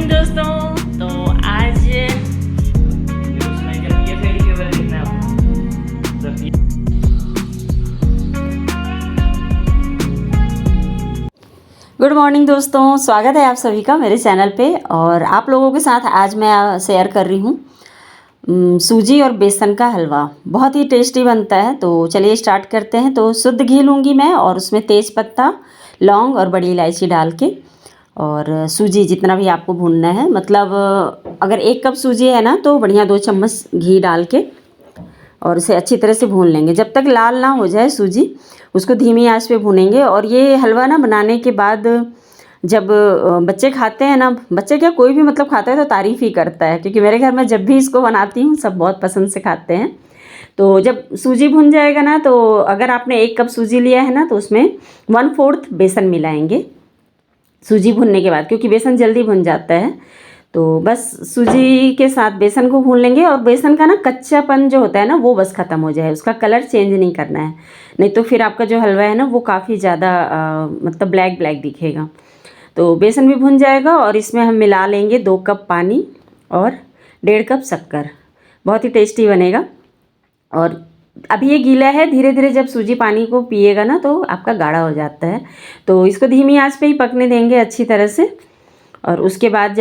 Morning दोस्तों। तो आज गुड मॉर्निंग दोस्तों, स्वागत है आप सभी का मेरे चैनल पे। और आप लोगों के साथ आज मैं शेयर कर रही हूँ सूजी और बेसन का हलवा। बहुत ही टेस्टी बनता है। तो चलिए स्टार्ट करते हैं। तो शुद्ध घी लूँगी मैं और उसमें तेज़ पत्ता, लौंग और बड़ी इलायची डाल के, और सूजी जितना भी आपको भूनना है, मतलब अगर 1 कप सूजी है ना तो बढ़िया 2 चम्मच घी डाल के और उसे अच्छी तरह से भून लेंगे जब तक लाल ना हो जाए सूजी। उसको धीमी आंच पे भूनेंगे। और ये हलवा ना बनाने के बाद जब बच्चे खाते हैं ना, बच्चे क्या कोई भी मतलब खाता है तो तारीफ़ ही करता है, क्योंकि मेरे घर में जब भी इसको बनाती हूँ सब बहुत पसंद से खाते हैं। तो जब सूजी भुन जाएगा ना, तो अगर आपने 1 कप सूजी लिया है ना तो उसमें 1/4 बेसन मिलाएंगे सूजी भुनने के बाद, क्योंकि बेसन जल्दी भुन जाता है। तो बस सूजी के साथ बेसन को भून लेंगे। और बेसन का ना कच्चापन जो होता है ना वो बस ख़त्म हो जाए, उसका कलर चेंज नहीं करना है, नहीं तो फिर आपका जो हलवा है ना वो काफ़ी ज़्यादा मतलब ब्लैक ब्लैक दिखेगा। तो बेसन भी भुन जाएगा और इसमें हम मिला लेंगे 2 कप पानी और 1.5 कप शक्कर। बहुत ही टेस्टी बनेगा। और अभी ये गीला है, धीरे धीरे जब सूजी पानी को पिएगा ना तो आपका गाढ़ा हो जाता है। तो इसको धीमी आंच पे ही पकने देंगे अच्छी तरह से। और उसके बाद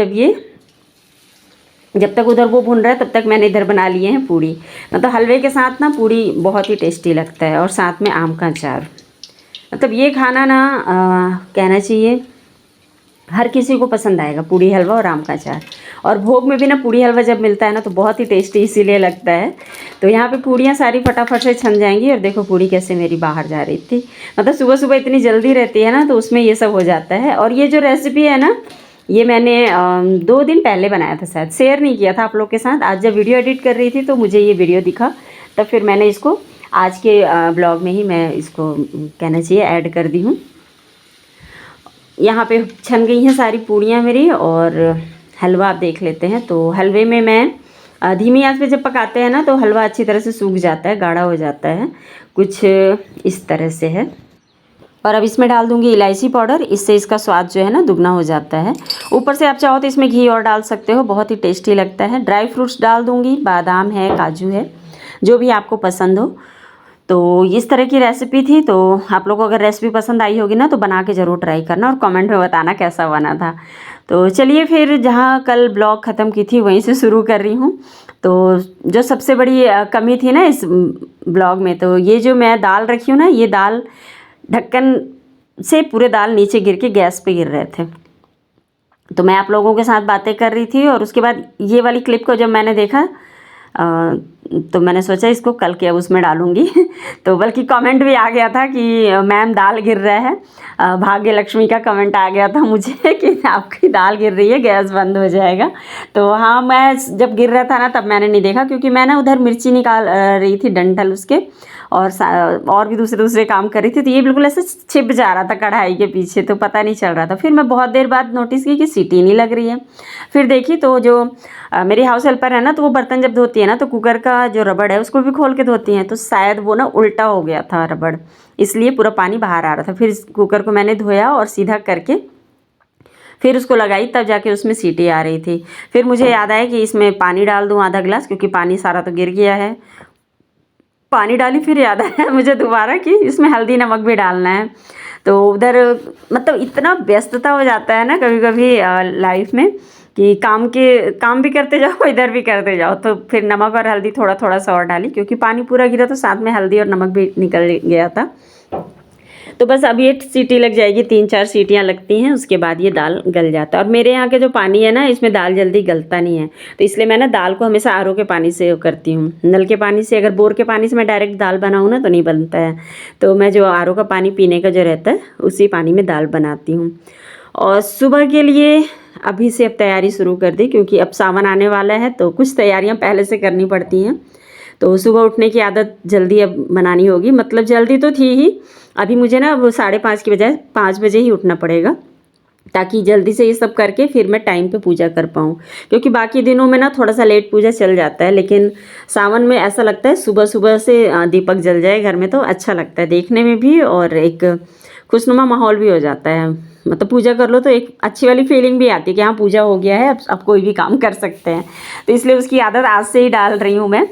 जब तक उधर वो भुन रहा है तब तक मैंने इधर बना लिए हैं पूड़ी। मतलब हलवे के साथ ना पूड़ी बहुत ही टेस्टी लगता है, और साथ में आम का अचार। मतलब ये खाना ना कहना चाहिए हर किसी को पसंद आएगा, पूड़ी हलवा और आम का अचार। और भोग में भी ना पूड़ी हलवा जब मिलता है ना तो बहुत ही टेस्टी इसीलिए लगता है। तो यहाँ पे पूड़ियाँ सारी फटाफट से छन जाएंगी। और देखो पूड़ी कैसे मेरी बाहर जा रही थी। मतलब सुबह सुबह इतनी जल्दी रहती है ना तो उसमें ये सब हो जाता है। और ये जो रेसिपी है ना, ये मैंने 2 दिन पहले बनाया था, शायद शेयर नहीं किया था आप लोग के साथ। आज जब वीडियो एडिट कर रही थी तो मुझे ये वीडियो दिखा, तब फिर मैंने इसको आज के ब्लॉग में ही मैं इसको कहना चाहिए ऐड कर दी हूँ। यहाँ पे छन गई हैं सारी पूड़ियाँ मेरी। और हलवा आप देख लेते हैं। तो हलवे में मैं धीमी आंच पे जब पकाते हैं ना तो हलवा अच्छी तरह से सूख जाता है, गाढ़ा हो जाता है, कुछ इस तरह से है। और अब इसमें डाल दूंगी इलायची पाउडर, इससे इसका स्वाद जो है ना दुगना हो जाता है। ऊपर से आप चाहो तो इसमें घी और डाल सकते हो, बहुत ही टेस्टी लगता है। ड्राई फ्रूट्स डाल दूंगी, बादाम है, काजू है, जो भी आपको पसंद हो। तो इस तरह की रेसिपी थी। तो आप लोगों को अगर रेसिपी पसंद आई होगी ना तो बना के ज़रूर ट्राई करना और कमेंट में बताना कैसा बना था। तो चलिए फिर जहाँ कल ब्लॉग ख़त्म की थी वहीं से शुरू कर रही हूँ। तो जो सबसे बड़ी कमी थी ना इस ब्लॉग में, तो ये जो मैं दाल रखी हूँ ना, ये दाल ढक्कन से पूरे दाल नीचे गिर के गैस पे गिर रहे थे। तो मैं आप लोगों के साथ बातें कर रही थी और उसके बाद ये वाली क्लिप को जब मैंने देखा तो मैंने सोचा इसको कल के अब उसमें डालूंगी। तो बल्कि कमेंट भी आ गया था कि मैम दाल गिर रहा है। भाग्य लक्ष्मी का कमेंट आ गया था मुझे कि आपकी दाल गिर रही है, गैस बंद हो जाएगा। तो हाँ, मैं जब गिर रहा था ना तब मैंने नहीं देखा, क्योंकि मैं ना उधर मिर्ची निकाल रही थी डंठल उसके, और भी दूसरे काम कर रही थी। तो ये बिल्कुल ऐसे छिप जा रहा था कढ़ाई के पीछे, तो पता नहीं चल रहा था। फिर मैं बहुत देर बाद नोटिस की कि सीटी नहीं लग रही है। फिर देखी तो जो मेरी हाउस हेल्पर है ना, तो वो बर्तन जब धोती है ना तो कुकर का जो रबड़ है उसको भी खोल के धोती हैं। तो शायद वो ना उल्टा हो गया था रबड़, इसलिए पूरा पानी बाहर आ रहा था। फिर इस कुकर को मैंने धोया और सीधा करके फिर उसको लगाई, तब जाके उसमें सीटी आ रही थी। फिर मुझे याद आया कि इसमें पानी डाल दूँ आधा गिलास, क्योंकि पानी सारा तो गिर गया है। पानी डाली, फिर याद आया मुझे दोबारा कि इसमें हल्दी नमक भी डालना है। तो उधर मतलब इतना व्यस्तता हो जाता है ना कभी कभी लाइफ में कि काम भी करते जाओ इधर भी करते जाओ। तो फिर नमक और हल्दी थोड़ा थोड़ा सा और डाली, क्योंकि पानी पूरा गिरा तो साथ में हल्दी और नमक भी निकल गया था। तो बस अब ये सीटी लग जाएगी, 3-4 सीटियाँ लगती हैं, उसके बाद ये दाल गल जाता है। और मेरे यहाँ के जो पानी है ना, इसमें दाल जल्दी गलता नहीं है। तो इसलिए मैं ना दाल को हमेशा आरओ के पानी से करती हूँ। नल के पानी से, अगर बोर के पानी से मैं डायरेक्ट दाल बनाऊँ ना तो नहीं बनता है। तो मैं जो आरओ का पानी पीने का जो रहता है उसी पानी में दाल बनाती हूँ। और सुबह के लिए अभी से अब तैयारी शुरू कर दी, क्योंकि अब सावन आने वाला है तो कुछ तैयारियाँ पहले से करनी पड़ती हैं। तो सुबह उठने की आदत जल्दी अब बनानी होगी। मतलब जल्दी तो थी ही, अभी मुझे ना अब 5:30 की बजाय 5 बजे ही उठना पड़ेगा, ताकि जल्दी से ये सब करके फिर मैं टाइम पे पूजा कर पाऊँ। क्योंकि बाकी दिनों में ना थोड़ा सा लेट पूजा चल जाता है, लेकिन सावन में ऐसा लगता है सुबह सुबह से दीपक जल जाए घर में तो अच्छा लगता है देखने में भी, और एक खुशनुमा माहौल भी हो जाता है। मतलब पूजा कर लो तो एक अच्छी वाली फीलिंग भी आती है कि हाँ पूजा हो गया है, अब कोई भी काम कर सकते हैं। तो इसलिए उसकी आदत आज से ही डाल रही हूँ मैं।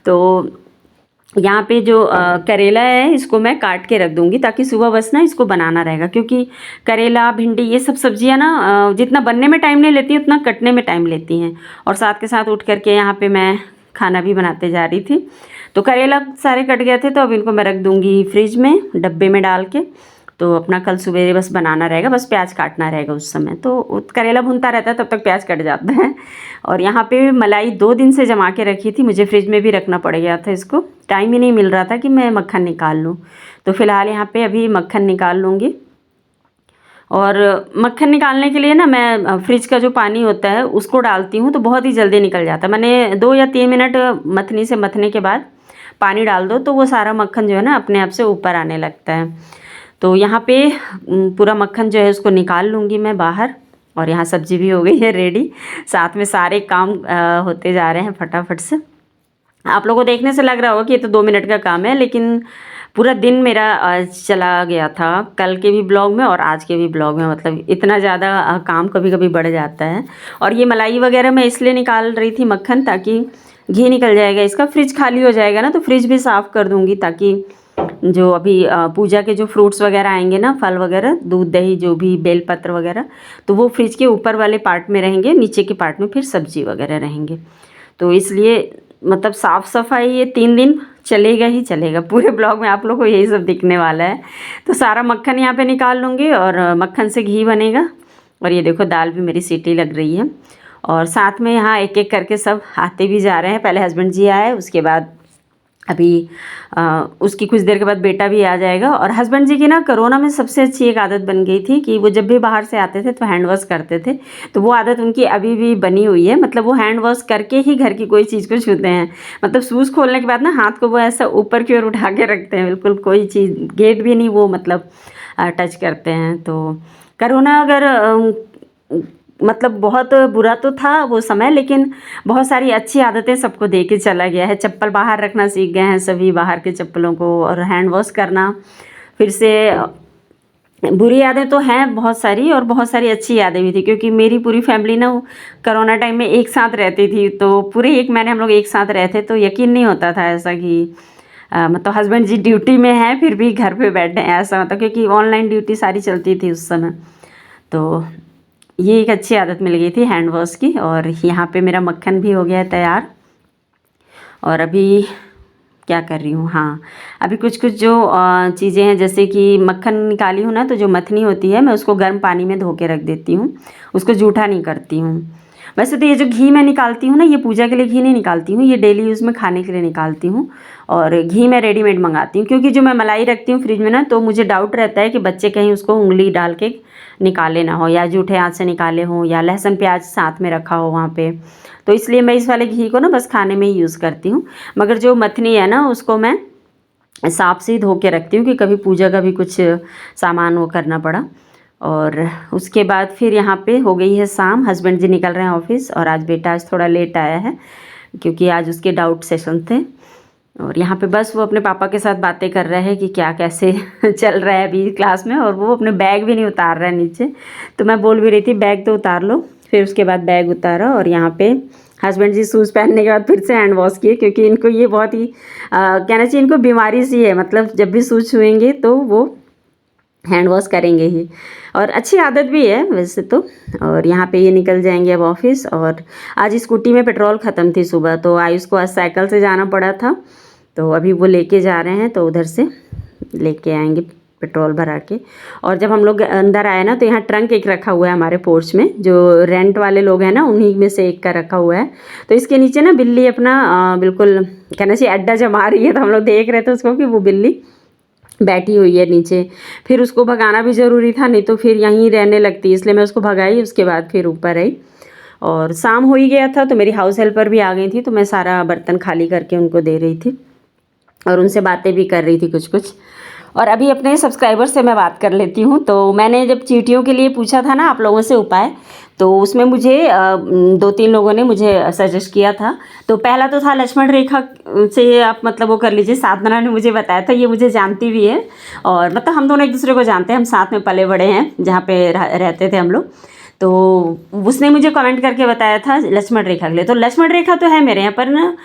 तो यहाँ पे जो करेला है इसको मैं काट के रख दूँगी ताकि सुबह बस ना इसको बनाना रहेगा, क्योंकि करेला भिंडी ये सब सब्जियाँ ना जितना बनने में टाइम नहीं लेती उतना कटने में टाइम लेती हैं। और साथ के साथ उठ करके यहाँ पे मैं खाना भी बनाते जा रही थी। तो करेला सारे कट गए थे तो अब इनको मैं रख दूँगी फ्रिज में डब्बे में डाल के। तो अपना कल सवेरे बस बनाना रहेगा, बस प्याज काटना रहेगा उस समय। तो करेला भुनता रहता है तब तक प्याज कट जाता है। और यहाँ पे मलाई 2 दिन से जमा के रखी थी, मुझे फ्रिज में भी रखना पड़ गया था इसको, टाइम ही नहीं मिल रहा था कि मैं मक्खन निकाल लूँ। तो फ़िलहाल यहाँ पे अभी मक्खन निकाल लूँगी। और मक्खन निकालने के लिए ना मैं फ्रिज का जो पानी होता है उसको डालती हूँ तो बहुत ही जल्दी निकल जाता है। मैंने 2 या 3 मिनट मथनी से मथने के बाद पानी डाल दो तो वो सारा मक्खन जो है ना अपने आप से ऊपर आने लगता है। तो यहाँ पे पूरा मक्खन जो है उसको निकाल लूँगी मैं बाहर। और यहाँ सब्जी भी हो गई है रेडी, साथ में सारे काम होते जा रहे हैं फटाफट से। आप लोगों को देखने से लग रहा होगा कि ये तो 2 मिनट का काम है, लेकिन पूरा दिन मेरा चला गया था कल के भी ब्लॉग में और आज के भी ब्लॉग में। मतलब इतना ज़्यादा काम कभी कभी बढ़ जाता है। और ये मलाई वगैरह मैं इसलिए निकाल रही थी मक्खन, ताकि घी निकल जाएगा इसका, फ्रिज खाली हो जाएगा ना तो फ्रिज भी साफ़ कर दूँगी, ताकि जो अभी पूजा के जो फ्रूट्स वगैरह आएंगे ना, फल वगैरह, दूध दही जो भी बेलपत्र वगैरह, तो वो फ्रिज के ऊपर वाले पार्ट में रहेंगे, नीचे के पार्ट में फिर सब्जी वगैरह रहेंगे। तो इसलिए मतलब साफ़ सफाई ये 3 दिन चलेगा ही चलेगा, पूरे ब्लॉग में आप लोग को यही सब दिखने वाला है। तो सारा मक्खन यहाँ पे निकाल लूँगी और मक्खन से घी बनेगा। और ये देखो दाल भी मेरी सीटी लग रही है। और साथ में यहाँ एक एक करके सब आते भी जा रहे हैं। पहले हस्बैंड जी आए, उसके बाद अभी उसकी कुछ देर के बाद बेटा भी आ जाएगा। और हस्बैंड जी की ना कोरोना में सबसे अच्छी एक आदत बन गई थी कि वो जब भी बाहर से आते थे तो हैंड वॉश करते थे। तो वो आदत उनकी अभी भी बनी हुई है, मतलब वो हैंड वॉश करके ही घर की कोई चीज़ को छूते हैं। मतलब शूज़ खोलने के बाद ना हाथ को वो ऐसा ऊपर की ओर उठा के रखते हैं, बिल्कुल कोई चीज़ गेट भी नहीं वो मतलब टच करते हैं। तो कोरोना अगर मतलब बहुत बुरा तो था वो समय, लेकिन बहुत सारी अच्छी आदतें सबको दे के चला गया है। चप्पल बाहर रखना सीख गए हैं सभी, बाहर के चप्पलों को, और हैंड वॉश करना फिर से। बुरी यादें तो हैं बहुत सारी और बहुत सारी अच्छी यादें भी थी, क्योंकि मेरी पूरी फैमिली ना कोरोना टाइम में एक साथ रहती थी। तो पूरे 1 महीने हम लोग एक साथ रहते, तो यकीन नहीं होता था ऐसा कि मतलब हस्बैंड जी ड्यूटी में हैं फिर भी घर पे बैठे हैं, ऐसा मतलब, क्योंकि ऑनलाइन ड्यूटी सारी चलती थी उस समय। तो ये एक अच्छी आदत मिल गई थी हैंड वॉश की। और यहाँ पे मेरा मक्खन भी हो गया है तैयार। और अभी क्या कर रही हूँ, हाँ अभी कुछ कुछ जो चीज़ें हैं, जैसे कि मक्खन निकाली हूँ ना, तो जो मथनी होती है मैं उसको गर्म पानी में धो के रख देती हूँ, उसको जूठा नहीं करती हूँ। वैसे तो ये जो घी मैं निकालती हूँ ना, ये पूजा के लिए घी नहीं निकालती हूँ, ये डेली यूज़ में खाने के लिए निकालती हूँ। और घी मैं रेडीमेड मंगाती हूँ, क्योंकि जो मैं मलाई रखती हूँ फ्रिज में ना, तो मुझे डाउट रहता है कि बच्चे कहीं उसको उंगली डाल के निकाले ना हो, या जूठे हाथ से निकाले हों, या लहसुन प्याज साथ में रखा हो वहाँ पे। तो इसलिए मैं इस वाले घी को ना बस खाने में ही यूज़ करती हूँ। मगर जो मथनी है ना उसको मैं साफ से ही धो के रखती हूँ कि कभी पूजा का भी कुछ सामान वो करना पड़ा। और उसके बाद फिर यहाँ पे हो गई है शाम, हस्बैंड जी निकल रहे हैं ऑफिस। और आज बेटा आज थोड़ा लेट आया है क्योंकि आज उसके डाउट सेशन थे। और यहाँ पे बस वो अपने पापा के साथ बातें कर रहा है कि क्या कैसे चल रहा है अभी क्लास में। और वो अपने बैग भी नहीं उतार रहा है नीचे, तो मैं बोल भी रही थी बैग तो उतार लो। फिर उसके बाद बैग उतारा। और यहाँ पे हस्बैंड जी शूज़ पहनने के बाद फिर से हैंड वॉश किए, क्योंकि इनको ये बहुत ही कहना चाहिए इनको बीमारी सी है, मतलब जब भी शूज़ छुएंगे तो वो हैंड वॉश करेंगे ही। और अच्छी आदत भी है वैसे तो। और यहाँ पे ये निकल जाएंगे अब ऑफिस। और आज स्कूटी में पेट्रोल ख़त्म थी सुबह, तो आयुष को आज साइकिल से जाना पड़ा था, तो अभी वो लेके जा रहे हैं, तो उधर से लेके आएंगे पेट्रोल भरा के। और जब हम लोग अंदर आए ना, तो यहाँ ट्रंक एक रखा हुआ है हमारे पोर्च में, जो रेंट वाले लोग हैं ना उन्हीं में से एक का रखा हुआ है। तो इसके नीचे ना बिल्ली अपना बिल्कुल कहना चाहिए अड्डा जमा रही है। तो हम लोग देख रहे थे उसको कि वो बिल्ली बैठी हुई है नीचे। फिर उसको भगाना भी ज़रूरी था, नहीं तो फिर यहीं रहने लगती, इसलिए मैं उसको भगाई। उसके बाद फिर ऊपर आई। और शाम हो ही गया था, तो मेरी हाउस हेल्पर भी आ गई थी, तो मैं सारा बर्तन खाली करके उनको दे रही थी और उनसे बातें भी कर रही थी कुछ कुछ। और अभी अपने सब्सक्राइबर से मैं बात कर लेती हूँ। तो मैंने जब चींटियों के लिए पूछा था ना आप लोगों से उपाय, तो उसमें मुझे 2-3 लोगों ने मुझे सजेस्ट किया था। तो पहला तो था लक्ष्मण रेखा से आप मतलब वो कर लीजिए। साधना ने मुझे बताया था, ये मुझे जानती भी है और मतलब हम दोनों एक दूसरे को जानते हैं, हम साथ में पले बड़े हैं जहाँ पे रहते थे हम लोग। तो उसने मुझे कमेंट करके बताया था लक्ष्मण रेखा के लिए। तो लक्ष्मण रेखा तो है मेरे यहाँ पर ना,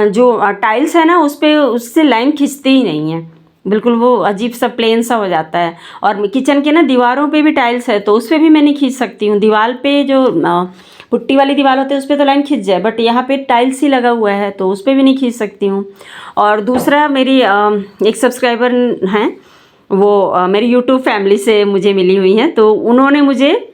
जो टाइल्स है ना उस पर उससे लाइन खिंचती ही नहीं है, बिल्कुल वो अजीब सा प्लेन सा हो जाता है। और किचन के ना दीवारों पे भी टाइल्स है तो उस पर भी मैं नहीं खींच सकती हूँ। दीवार पे जो पुट्टी वाली दीवार होती है उस पर तो लाइन खिंच जाए, बट यहाँ पे टाइल्स ही लगा हुआ है तो उस पर भी नहीं खींच सकती हूँ। और दूसरा मेरी एक सब्सक्राइबर हैं, वो मेरी यूट्यूब फैमिली से मुझे मिली हुई हैं, तो उन्होंने मुझे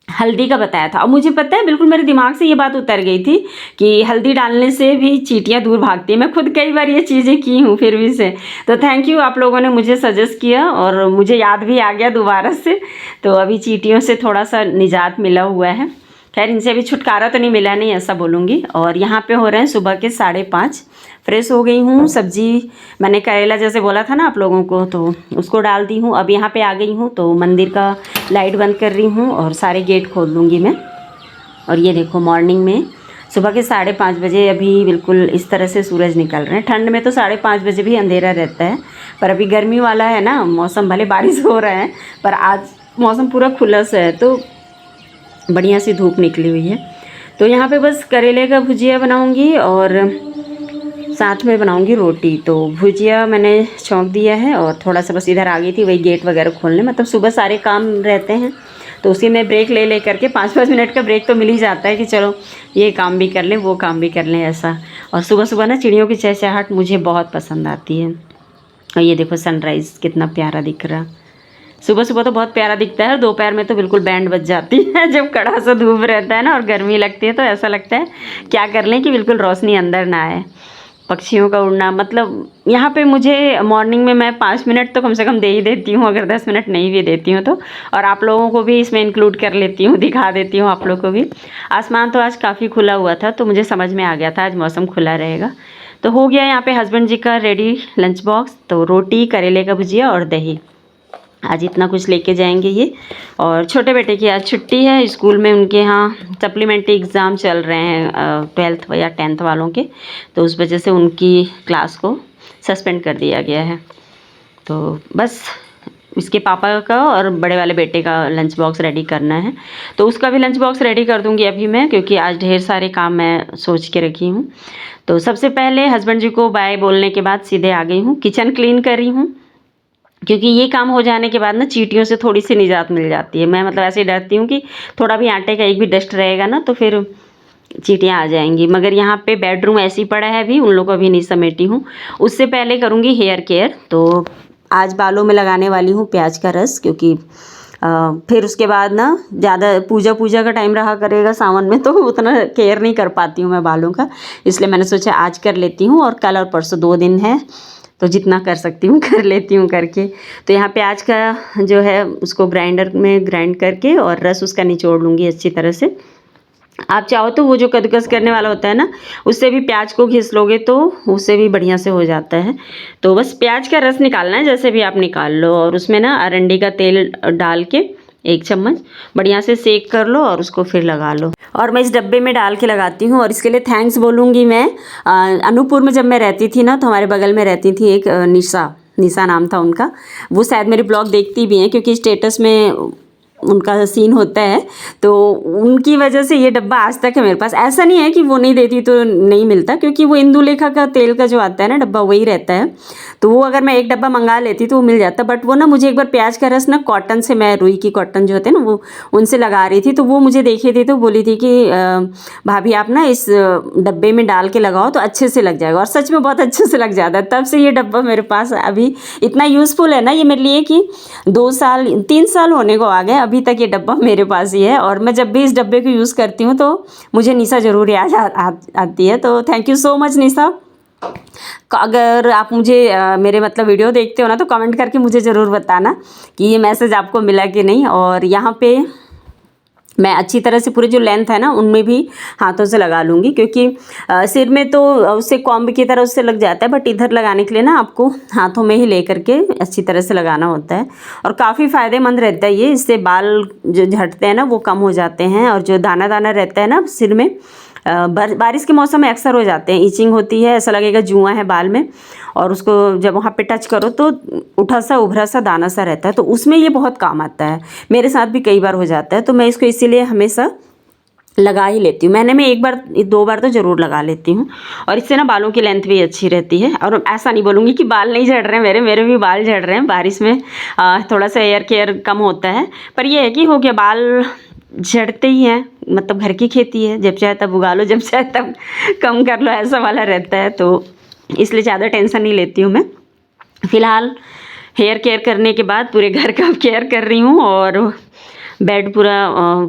हल्दी का बताया था। और मुझे पता है बिल्कुल मेरे दिमाग से ये बात उतर गई थी कि हल्दी डालने से भी चींटियाँ दूर भागती हैं। मैं खुद कई बार ये चीज़ें की हूँ फिर भी से। तो थैंक यू, आप लोगों ने मुझे सजेस्ट किया और मुझे याद भी आ गया दोबारा से। तो अभी चींटियों से थोड़ा सा निजात मिला हुआ है। खैर इनसे अभी छुटकारा तो नहीं मिला, नहीं ऐसा बोलूँगी। और यहाँ पे हो रहे हैं सुबह के 5:30। फ्रेश हो गई हूँ। सब्जी मैंने करेला जैसे बोला था ना आप लोगों को, तो उसको डाल दी हूँ। अब यहाँ पे आ गई हूँ तो मंदिर का लाइट बंद कर रही हूँ और सारे गेट खोल दूँगी मैं। और ये देखो मॉर्निंग में सुबह के 5:30 बजे अभी बिल्कुल इस तरह से सूरज निकल रहे हैं। ठंड में तो 5:30 बजे भी अंधेरा रहता है, पर अभी गर्मी वाला है ना मौसम, भले बारिश हो रहा है पर आज मौसम पूरा खुला सा है तो बढ़िया सी धूप निकली हुई है। तो यहाँ पे बस करेले का भुजिया बनाऊँगी और साथ में बनाऊंगी रोटी। तो भुजिया मैंने छौंक दिया है और थोड़ा सा बस इधर आ गई थी वही गेट वगैरह खोलने। मतलब सुबह सारे काम रहते हैं तो उसी में ब्रेक ले ले करके 5-5 मिनट का ब्रेक तो मिल ही जाता है कि चलो ये काम भी कर लें वो काम भी कर लें ऐसा। और सुबह सुबह ना चिड़ियों की चहचहाहट मुझे बहुत पसंद आती है। और ये देखो सनराइज़ कितना प्यारा दिख रहा। सुबह सुबह तो बहुत प्यारा दिखता है और दोपहर में तो बिल्कुल बैंड बज जाती है जब कड़ा सा धूप रहता है ना और गर्मी लगती है तो ऐसा लगता है क्या कर लें कि बिल्कुल रोशनी अंदर ना आए। पक्षियों का उड़ना, मतलब यहाँ पे मुझे मॉर्निंग में मैं 5 मिनट तो कम से कम दे ही देती हूँ, अगर 10 मिनट नहीं भी देती हूँ तो। और आप लोगों को भी इसमें इंक्लूड कर लेती हूँ, दिखा देती हूँ आप लोगों को भी। आसमान तो आज काफ़ी खुला हुआ था तो मुझे समझ में आ गया था आज मौसम खुला रहेगा। तो हो गया यहाँ पे हस्बैंड जी का रेडी लंच बॉक्स। तो रोटी, करेले का भुजिया और दही, आज इतना कुछ लेके जाएंगे ये। और छोटे बेटे की आज छुट्टी है, स्कूल में उनके यहाँ सप्लीमेंट्री एग्ज़ाम चल रहे हैं 12th या 10th वालों के, तो उस वजह से उनकी क्लास को सस्पेंड कर दिया गया है। तो बस इसके पापा का और बड़े वाले बेटे का लंच बॉक्स रेडी करना है, तो उसका भी लंच बॉक्स रेडी कर दूंगी अभी मैं, क्योंकि आज ढेर सारे काम मैं सोच के रखी हूँ। तो सबसे पहले हस्बैंड जी को बाय बोलने के बाद सीधे आ गई हूँ, किचन क्लीन कर रही हूँ, क्योंकि ये काम हो जाने के बाद ना चींटियों से थोड़ी सी निजात मिल जाती है। मैं मतलब ऐसे डरती हूँ कि थोड़ा भी आटे का एक भी डस्ट रहेगा ना तो फिर चींटियाँ आ जाएंगी। मगर यहाँ पे बेडरूम ऐसे ही पड़ा है, अभी उन लोगों को अभी नहीं समेटी हूँ। उससे पहले करूँगी हेयर केयर। तो आज बालों में लगाने वाली हूँ प्याज का रस, क्योंकि फिर उसके बाद ना ज़्यादा पूजा का टाइम रहा करेगा सावन में तो उतना केयर नहीं कर पाती हूँ मैं बालों का, इसलिए मैंने सोचा आज कर लेती हूँ। और कल और परसों 2 दिन है तो जितना कर सकती हूँ कर लेती हूँ करके। तो यहाँ प्याज का जो है उसको ग्राइंडर में ग्राइंड करके और रस उसका निचोड़ लूँगी अच्छी तरह से। आप चाहो तो वो जो कद्दूकस करने वाला होता है ना उससे भी प्याज को घिस लोगे तो उससे भी बढ़िया से हो जाता है। तो बस प्याज का रस निकालना है, जैसे भी आप निकाल लो, और उसमें ना अरंडी का तेल डाल के 1 चम्मच बढ़िया से सेक कर लो और उसको फिर लगा लो। और मैं इस डब्बे में डाल के लगाती हूँ। और इसके लिए थैंक्स बोलूँगी मैं। अनूपपुर में जब मैं रहती थी ना तो हमारे बगल में रहती थी एक निशा नाम था उनका। वो शायद मेरे ब्लॉग देखती भी हैं क्योंकि स्टेटस में उनका सीन होता है, तो उनकी वजह से ये डब्बा आज तक है मेरे पास। ऐसा नहीं है कि वो नहीं देती तो नहीं मिलता, क्योंकि वो इंदुलेखा का तेल का जो आता है ना डब्बा वही रहता है, तो वो अगर मैं एक डब्बा मंगा लेती तो वो मिल जाता। बट वो ना मुझे एक बार प्याज का रस ना कॉटन से, मैं रुई की कॉटन जो होते हैं ना वो उनसे लगा रही थी, तो वो मुझे देखे थे तो बोली थी कि भाभी आप ना इस डब्बे में डाल के लगाओ तो अच्छे से लग जाएगा। और सच में बहुत अच्छे से लग जाता है। तब से ये डब्बा मेरे पास अभी इतना यूज़फुल है ना ये मेरे लिए कि 3 साल होने को आ गए, अभी तक ये डब्बा मेरे पास ही है। और मैं जब भी इस डब्बे को यूज़ करती हूँ तो मुझे निशा ज़रूर याद आती है। तो थैंक यू सो मच निशा। अगर आप मुझे मेरे मतलब वीडियो देखते हो ना तो कमेंट करके मुझे ज़रूर बताना कि ये मैसेज आपको मिला कि नहीं। और यहाँ पे मैं अच्छी तरह से पूरे जो लेंथ है ना उनमें भी हाथों से लगा लूँगी, क्योंकि सिर में तो उससे कॉम्ब की तरह उससे लग जाता है, बट इधर लगाने के लिए ना आपको हाथों में ही ले करके अच्छी तरह से लगाना होता है। और काफ़ी फ़ायदेमंद रहता है ये, इससे बाल जो झड़ते हैं ना वो कम हो जाते हैं, और जो दाना दाना रहता है ना सिर में, बारिश के मौसम में अक्सर हो जाते हैं, इचिंग होती है, ऐसा लगेगा जुआ है बाल में, और उसको जब वहाँ पे टच करो तो उठा सा उभरा सा दाना सा रहता है, तो उसमें ये बहुत काम आता है। मेरे साथ भी कई बार हो जाता है, तो मैं इसको इसीलिए हमेशा लगा ही लेती हूँ। महीने में 1 बार 2 बार तो ज़रूर लगा लेती हूँ, और इससे ना बालों की लेंथ भी अच्छी रहती है। और ऐसा नहीं बोलूँगी कि बाल नहीं झड़ रहे हैं, मेरे भी बाल झड़ रहे हैं बारिश में, थोड़ा सा एयर केयर कम होता है, पर ये है कि हो गया, बाल झड़ते ही हैं, मतलब घर की खेती है, जब चाहे तब उगा लो, जब चाहे तब कम कर लो, ऐसा वाला रहता है, तो इसलिए ज़्यादा टेंशन नहीं लेती हूँ मैं। फ़िलहाल हेयर केयर करने के बाद पूरे घर का केयर कर रही हूँ, और बेड पूरा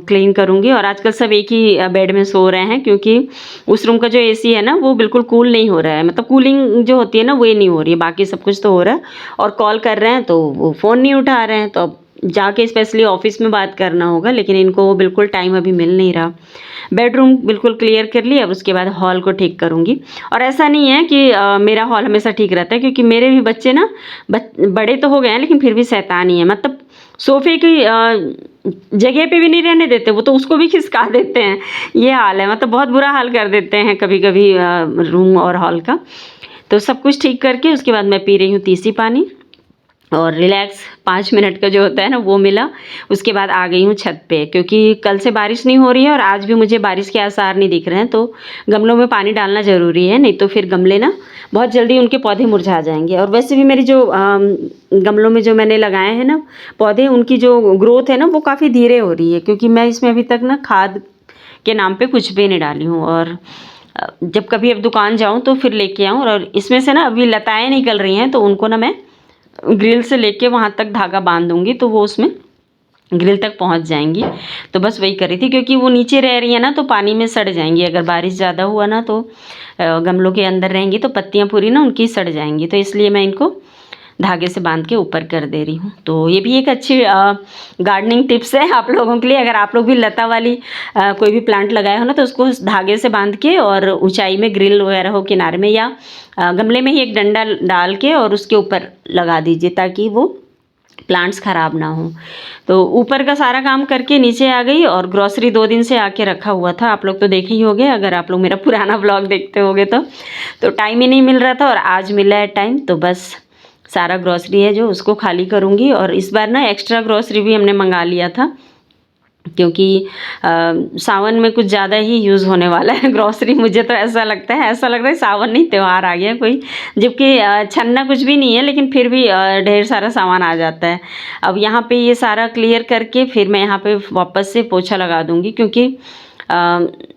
क्लीन करूँगी। और आजकल सब एक ही बेड में सो रहे हैं, क्योंकि उस रूम का जो एसी है ना वो बिल्कुल कूल नहीं हो रहा है, मतलब कूलिंग जो होती है ना वो ये नहीं हो रही है, बाकी सब कुछ तो हो रहा है। और कॉल कर रहे हैं तो वो फ़ोन नहीं उठा रहे हैं, तो अब जाके स्पेशली ऑफिस में बात करना होगा, लेकिन इनको वो बिल्कुल टाइम अभी मिल नहीं रहा। बेडरूम बिल्कुल क्लियर कर लिया, अब उसके बाद हॉल को ठीक करूँगी। और ऐसा नहीं है कि मेरा हॉल हमेशा ठीक रहता है, क्योंकि मेरे भी बच्चे ना बड़े तो हो गए हैं, लेकिन फिर भी शैतान ही है, मतलब सोफे की जगह पे भी नहीं रहने देते, वो तो उसको भी खिसका देते हैं, ये हाल है, मतलब बहुत बुरा हाल कर देते हैं कभी कभी रूम और हॉल का। तो सब कुछ ठीक करके उसके बाद मैं पी रही हूँ तीसी पानी, और रिलैक्स 5 मिनट का जो होता है ना वो मिला। उसके बाद आ गई हूँ छत पे, क्योंकि कल से बारिश नहीं हो रही है और आज भी मुझे बारिश के आसार नहीं दिख रहे हैं, तो गमलों में पानी डालना ज़रूरी है, नहीं तो फिर गमले ना बहुत जल्दी उनके पौधे मुरझा जाएंगे। और वैसे भी मेरी जो गमलों में जो मैंने लगाए हैं ना पौधे, उनकी जो ग्रोथ है ना वो काफ़ी धीरे हो रही है, क्योंकि मैं इसमें अभी तक ना खाद के नाम पे कुछ भी नहीं डाली हूँ। और जब कभी अब दुकान जाऊँ तो फिर लेके आऊँ। और इसमें से ना अभी लताएँ निकल रही हैं, तो उनको ना मैं ग्रिल से लेके वहाँ तक धागा बांध दूँगी, तो वो उसमें ग्रिल तक पहुँच जाएंगी। तो बस वही कर रही थी, क्योंकि वो नीचे रह रही है ना तो पानी में सड़ जाएंगी, अगर बारिश ज़्यादा हुआ ना तो गमलों के अंदर रहेंगी तो पत्तियाँ पूरी ना उनकी सड़ जाएंगी, तो इसलिए मैं इनको धागे से बांध के ऊपर कर दे रही हूँ। तो ये भी एक अच्छी गार्डनिंग टिप्स है आप लोगों के लिए। अगर आप लोग भी लता वाली कोई भी प्लांट लगाए हो ना तो उसको धागे से बांध के, और ऊंचाई में ग्रिल वगैरह हो किनारे में, या गमले में ही एक डंडा डाल के और उसके ऊपर लगा दीजिए, ताकि वो प्लांट्स ख़राब ना हो। तो ऊपर का सारा काम करके नीचे आ गई, और ग्रॉसरी 2 दिन से आके रखा हुआ था, आप लोग तो देखे ही होंगे अगर आप लोग मेरा पुराना ब्लॉग देखते होंगे तो टाइम ही नहीं मिल रहा था, और आज मिला है टाइम, तो बस सारा ग्रॉसरी है जो उसको खाली करूँगी। और इस बार ना एक्स्ट्रा ग्रॉसरी भी हमने मंगा लिया था, क्योंकि सावन में कुछ ज़्यादा ही यूज़ होने वाला है ग्रॉसरी। मुझे तो ऐसा लगता है सावन नहीं त्यौहार आ गया कोई, जबकि छन्ना कुछ भी नहीं है, लेकिन फिर भी ढेर सारा सामान आ जाता है। अब यहाँ पे ये सारा क्लियर करके फिर मैं यहाँ पे वापस से पोछा लगा दूँगी, क्योंकि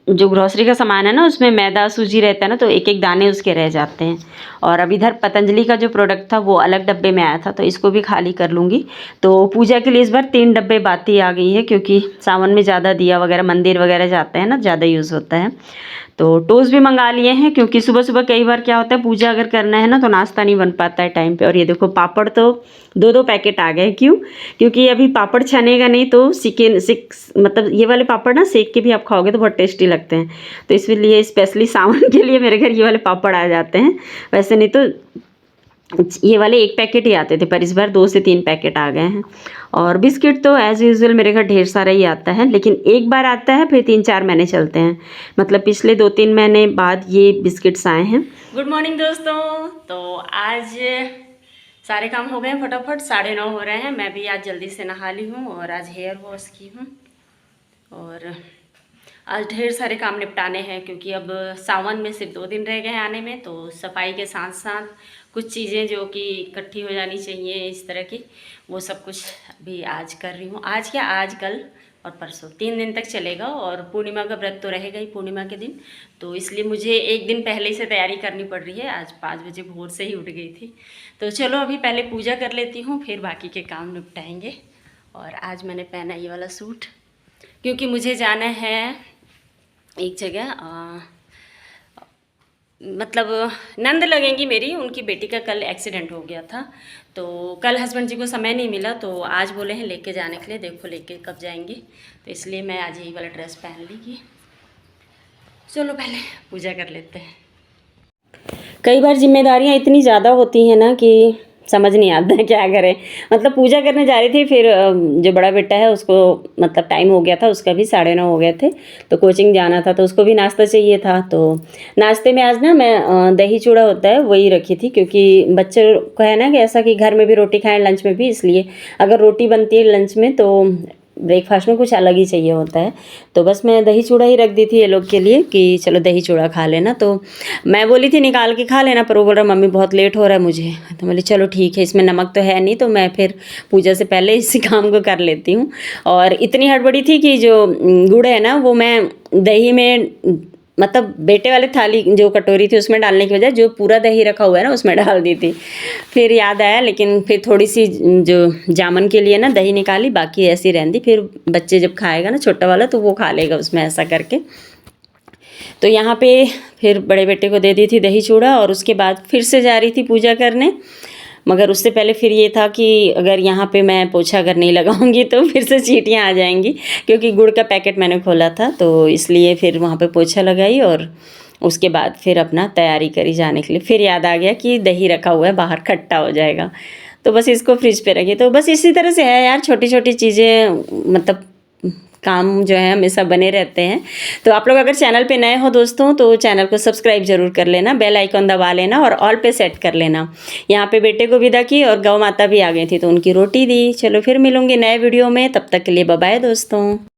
जो ग्रॉसरी का सामान है ना उसमें मैदा सूजी रहता है ना, तो एक एक दाने उसके रह जाते हैं। और अब इधर पतंजलि का जो प्रोडक्ट था वो अलग डब्बे में आया था, तो इसको भी खाली कर लूँगी। तो पूजा के लिए इस बार 3 डब्बे बाती आ गई है, क्योंकि सावन में ज़्यादा दिया वगैरह मंदिर वगैरह जाते हैं ना, ज़्यादा यूज़ होता है। तो टोस्ट भी मंगा लिए हैं, क्योंकि सुबह सुबह कई बार क्या होता है पूजा अगर करना है ना तो नाश्ता नहीं बन पाता है टाइम पे। और ये देखो पापड़ तो 2-2 पैकेट आ गए, क्यों? क्योंकि अभी पापड़ छनेगा नहीं तो मतलब ये वाले पापड़ ना सेक के भी आप खाओगे तो बहुत टेस्टी लगते हैं, तो इसलिए स्पेशली सावन के लिए मेरे घर ये वाले पापड़ आ जाते हैं। वैसे नहीं तो ये वाले 1 पैकेट ही आते थे, पर इस बार 2 से 3 पैकेट आ गए हैं। और बिस्किट तो एज़ यूजुअल मेरे घर ढेर सारा ही आता है, लेकिन एक बार आता है फिर 3-4 महीने चलते हैं, मतलब पिछले 2-3 महीने बाद ये बिस्किट्स आए हैं। गुड मॉर्निंग दोस्तों। तो आज सारे काम हो गए फटाफट, 9:30 हो रहे हैं। मैं भी आज जल्दी से नहा ली हूँ और आज हेयर वॉश की हूँ, और आज ढेर सारे काम निपटाने हैं, क्योंकि अब सावन में सिर्फ 2 दिन रह गए हैं आने में। तो सफाई के साथ साथ कुछ चीज़ें जो कि इकट्ठी हो जानी चाहिए इस तरह की, वो सब कुछ भी आज कर रही हूँ। आज क्या, आज कल और परसों 3 दिन तक चलेगा, और पूर्णिमा का व्रत तो रहेगा ही पूर्णिमा के दिन, तो इसलिए मुझे 1 दिन पहले से तैयारी करनी पड़ रही है। आज 5 बजे भोर से ही उठ गई थी। तो चलो अभी पहले पूजा कर लेती हूँ, फिर बाकी के काम निपटाएंगे। और आज मैंने पहना ये वाला सूट, क्योंकि मुझे जाना है एक जगह मतलब नंद लगेंगी मेरी, उनकी बेटी का कल एक्सीडेंट हो गया था, तो कल हस्बैंड जी को समय नहीं मिला, तो आज बोले हैं लेके जाने के लिए। देखो लेके कब जाएंगे, तो इसलिए मैं आज यही वाला ड्रेस पहन ली कि चलो पहले पूजा कर लेते हैं। कई बार जिम्मेदारियां इतनी ज़्यादा होती हैं ना कि समझ नहीं आता है क्या करें। मतलब पूजा करने जा रही थी, फिर जो बड़ा बेटा है उसको मतलब टाइम हो गया था, उसका भी 9:30 हो गए थे, तो कोचिंग जाना था, तो उसको भी नाश्ता चाहिए था। तो नाश्ते में आज ना मैं दही चूड़ा होता है वही रखी थी, क्योंकि बच्चे को है ना कि ऐसा कि घर में भी रोटी खाएं लंच में भी, इसलिए अगर रोटी बनती है लंच में तो ब्रेकफास्ट में कुछ अलग ही चाहिए होता है। तो बस मैं दही चूड़ा ही रख दी थी ये लोग के लिए कि चलो दही चूड़ा खा लेना। तो मैं बोली थी निकाल के खा लेना, पर वो बोल रहा मम्मी बहुत लेट हो रहा है मुझे। तो बोली चलो ठीक है, इसमें नमक तो है नहीं, तो मैं फिर पूजा से पहले इसी काम को कर लेती हूँ। और इतनी हड़बड़ी थी कि जो गुड़ है ना वो मैं दही में मतलब बेटे वाले थाली जो कटोरी थी उसमें डालने की बजाय जो पूरा दही रखा हुआ है ना उसमें डाल दी थी। फिर याद आया, लेकिन फिर थोड़ी सी जो जामन के लिए ना दही निकाली, बाकी ऐसी रहती। फिर बच्चे जब खाएगा ना छोटा वाला तो वो खा लेगा उसमें, ऐसा करके। तो यहाँ पे फिर बड़े बेटे को दे दी थी दही चूड़ा, और उसके बाद फिर से जा रही थी पूजा करने। मगर उससे पहले फिर ये था कि अगर यहाँ पे मैं पोछा अगर नहीं लगाऊंगी तो फिर से चींटियाँ आ जाएंगी, क्योंकि गुड़ का पैकेट मैंने खोला था, तो इसलिए फिर वहाँ पे पोछा लगाई और उसके बाद फिर अपना तैयारी करी जाने के लिए। फिर याद आ गया कि दही रखा हुआ है बाहर, खट्टा हो जाएगा, तो बस इसको फ्रिज पे रखी। तो बस इसी तरह से है यार, छोटी छोटी चीज़ें, मतलब काम जो है हमेशा बने रहते हैं। तो आप लोग अगर चैनल पे नए हो दोस्तों तो चैनल को सब्सक्राइब जरूर कर लेना, बेल आइकॉन दबा लेना और ऑल पे सेट कर लेना। यहाँ पे बेटे को विदा की और गौ माता भी आ गई थी तो उनकी रोटी दी। चलो फिर मिलूंगी नए वीडियो में, तब तक के लिए बाय बाय दोस्तों।